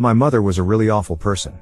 My mother was a really awful person.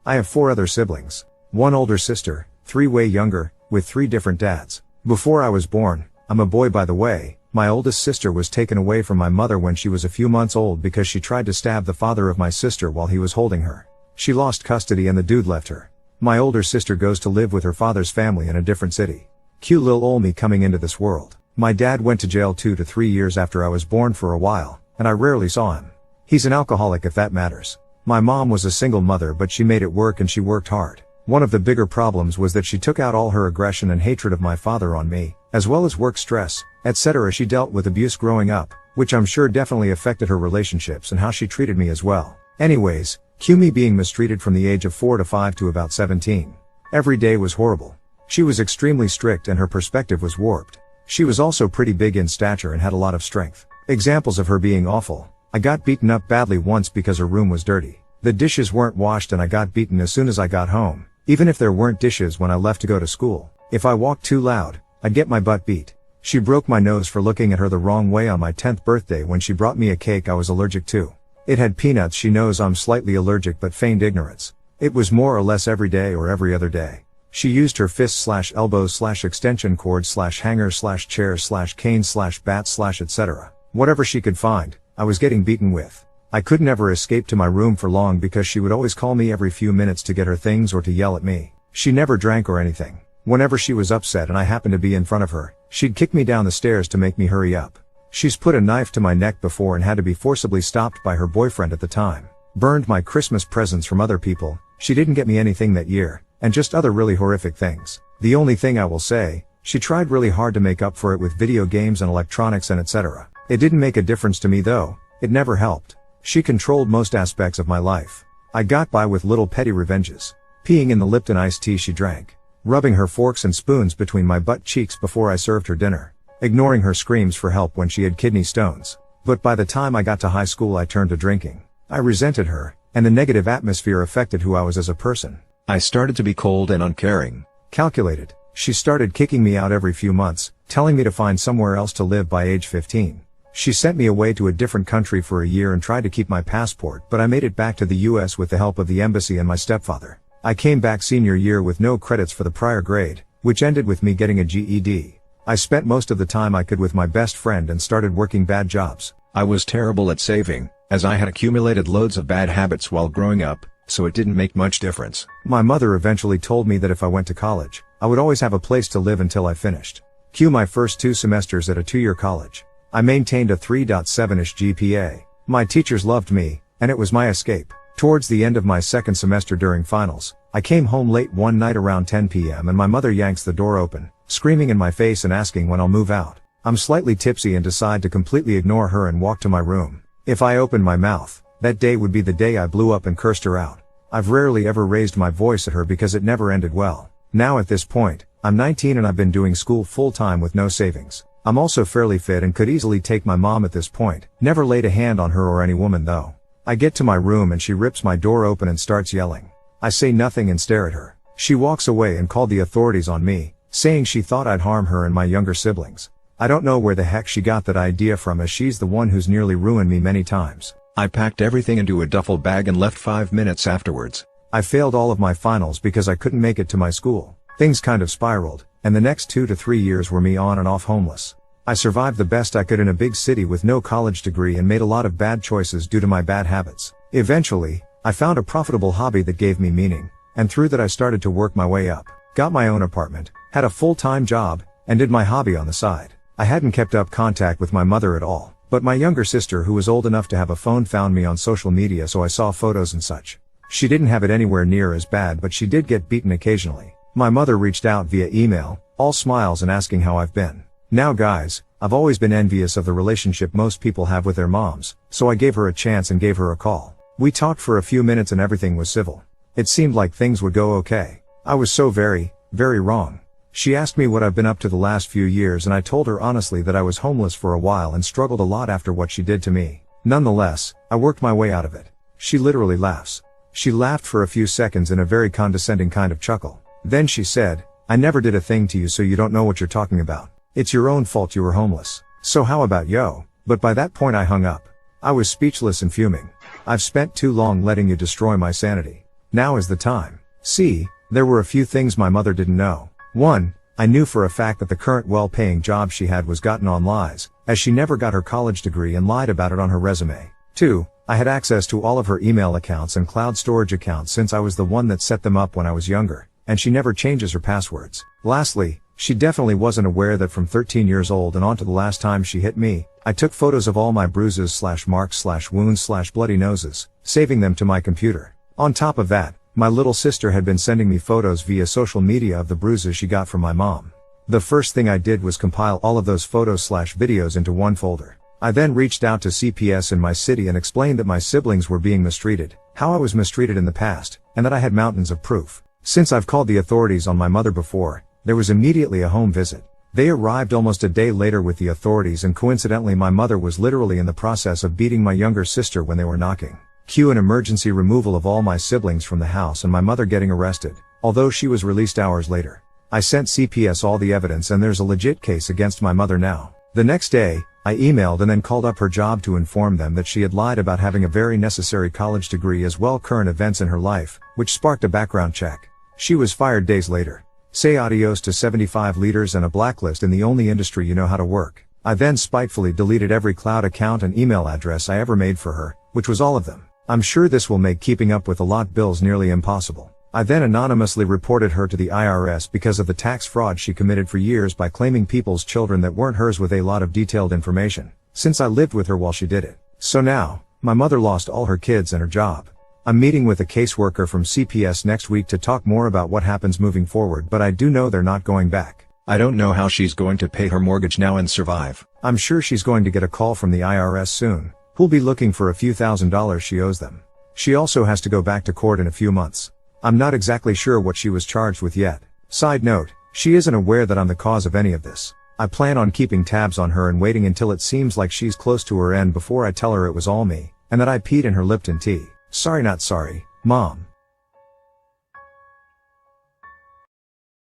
I have 4 other siblings. 1 older sister, 3 way younger, with 3 different dads. Before I was born, I'm a boy by the way, my oldest sister was taken away from my mother when she was a few months old because she tried to stab the father of my sister while he was holding her. She lost custody and the dude left her. My older sister goes to live with her father's family in a different city. Cute lil ol me coming into this world. My dad went to jail 2 to 3 years after I was born for a while, and I rarely saw him. He's an alcoholic if that matters. My mom was a single mother but she made it work and she worked hard. One of the bigger problems was that she took out all her aggression and hatred of my father on me, as well as work stress, etc. She dealt with abuse growing up, which I'm sure definitely affected her relationships and how she treated me as well. Anyways, cue me being mistreated from the age of 4 to 5 to about 17. Every day was horrible. She was extremely strict and her perspective was warped. She was also pretty big in stature and had a lot of strength. Examples of her being awful. I got beaten up badly once because her room was dirty. The dishes weren't washed and I got beaten as soon as I got home, even if there weren't dishes when I left to go to school. If I walked too loud, I'd get my butt beat. She broke my nose for looking at her the wrong way on my 10th birthday when she brought me a cake I was allergic to. It had peanuts. She knows I'm slightly allergic but feigned ignorance. It was more or less every day or every other day. She used her fists / elbows / extension cord / hanger / chair / cane / bat / etc. Whatever she could find, I was getting beaten with. I could never escape to my room for long because she would always call me every few minutes to get her things or to yell at me. She never drank or anything. Whenever she was upset and I happened to be in front of her, she'd kick me down the stairs to make me hurry up. She's put a knife to my neck before and had to be forcibly stopped by her boyfriend at the time. Burned my Christmas presents from other people. She didn't get me anything that year. And just other really horrific things. The only thing I will say, she tried really hard to make up for it with video games and electronics and etc. It didn't make a difference to me though, it never helped. She controlled most aspects of my life. I got by with little petty revenges. Peeing in the Lipton iced tea she drank. Rubbing her forks and spoons between my butt cheeks before I served her dinner. Ignoring her screams for help when she had kidney stones. But by the time I got to high school I turned to drinking. I resented her, and the negative atmosphere affected who I was as a person. I started to be cold and uncaring. Calculated. She started kicking me out every few months, telling me to find somewhere else to live by age 15. She sent me away to a different country for a year and tried to keep my passport, but I made it back to the US with the help of the embassy and my stepfather. I came back senior year with no credits for the prior grade, which ended with me getting a GED. I spent most of the time I could with my best friend and started working bad jobs. I was terrible at saving, as I had accumulated loads of bad habits while growing up, so it didn't make much difference. My mother eventually told me that if I went to college, I would always have a place to live until I finished. Cue my first 2 semesters at a 2-year college. I maintained a 3.7-ish GPA. My teachers loved me, and it was my escape. Towards the end of my 2nd semester during finals, I came home late one night around 10 p.m. and my mother yanks the door open, screaming in my face and asking when I'll move out. I'm slightly tipsy and decide to completely ignore her and walk to my room. If I opened my mouth, that day would be the day I blew up and cursed her out. I've rarely ever raised my voice at her because it never ended well. Now at this point, I'm 19 and I've been doing school full time with no savings. I'm also fairly fit and could easily take my mom at this point. Never laid a hand on her or any woman though. I get to my room and she rips my door open and starts yelling. I say nothing and stare at her. She walks away and called the authorities on me, saying she thought I'd harm her and my younger siblings. I don't know where the heck she got that idea from, as she's the one who's nearly ruined me many times. I packed everything into a duffel bag and left 5 minutes afterwards. I failed all of my finals because I couldn't make it to my school. Things kind of spiraled, and the next 2 to 3 years were me on and off homeless. I survived the best I could in a big city with no college degree and made a lot of bad choices due to my bad habits. Eventually, I found a profitable hobby that gave me meaning, and through that I started to work my way up. Got my own apartment, had a full-time job, and did my hobby on the side. I hadn't kept up contact with my mother at all, but my younger sister, who was old enough to have a phone, found me on social media, so I saw photos and such. She didn't have it anywhere near as bad, but she did get beaten occasionally. My mother reached out via email, all smiles and asking how I've been. Now guys, I've always been envious of the relationship most people have with their moms, so I gave her a chance and gave her a call. We talked for a few minutes and everything was civil. It seemed like things would go okay. I was so very wrong. She asked me what I've been up to the last few years and I told her honestly that I was homeless for a while and struggled a lot after what she did to me. Nonetheless, I worked my way out of it. She literally laughs. She laughed for a few seconds in a very condescending kind of chuckle. Then she said, "I never did a thing to you, so you don't know what you're talking about. It's your own fault you were homeless. So how about yo?" But by that point I hung up. I was speechless and fuming. I've spent too long letting you destroy my sanity. Now is the time. See, there were a few things my mother didn't know. 1. I knew for a fact that the current well-paying job she had was gotten on lies, as she never got her college degree and lied about it on her resume. 2. I had access to all of her email accounts and cloud storage accounts since I was the one that set them up when I was younger, and she never changes her passwords. Lastly, she definitely wasn't aware that from 13 years old and on to the last time she hit me, I took photos of all my bruises/marks/wounds/bloody noses, saving them to my computer. On top of that, my little sister had been sending me photos via social media of the bruises she got from my mom. The first thing I did was compile all of those photos/videos into one folder. I then reached out to CPS in my city and explained that my siblings were being mistreated, how I was mistreated in the past, and that I had mountains of proof. Since I've called the authorities on my mother before, there was immediately a home visit. They arrived almost a day later with the authorities, and coincidentally my mother was literally in the process of beating my younger sister when they were knocking. Cue an emergency removal of all my siblings from the house and my mother getting arrested, although she was released hours later. I sent CPS all the evidence and there's a legit case against my mother now. The next day, I emailed and then called up her job to inform them that she had lied about having a very necessary college degree as well current events in her life, which sparked a background check. She was fired days later. Say adios to 75 leaders and a blacklist in the only industry you know how to work. I then spitefully deleted every cloud account and email address I ever made for her, which was all of them. I'm sure this will make keeping up with a lot bills nearly impossible. I then anonymously reported her to the IRS because of the tax fraud she committed for years by claiming people's children that weren't hers with a lot of detailed information, since I lived with her while she did it. So now, my mother lost all her kids and her job. I'm meeting with a caseworker from CPS next week to talk more about what happens moving forward, but I do know they're not going back. I don't know how she's going to pay her mortgage now and survive. I'm sure she's going to get a call from the IRS soon, who'll be looking for a few $1,000s she owes them. She also has to go back to court in a few months. I'm not exactly sure what she was charged with yet. Side note, she isn't aware that I'm the cause of any of this. I plan on keeping tabs on her and waiting until it seems like she's close to her end before I tell her it was all me, and that I peed in her Lipton tea. Sorry not sorry, Mom.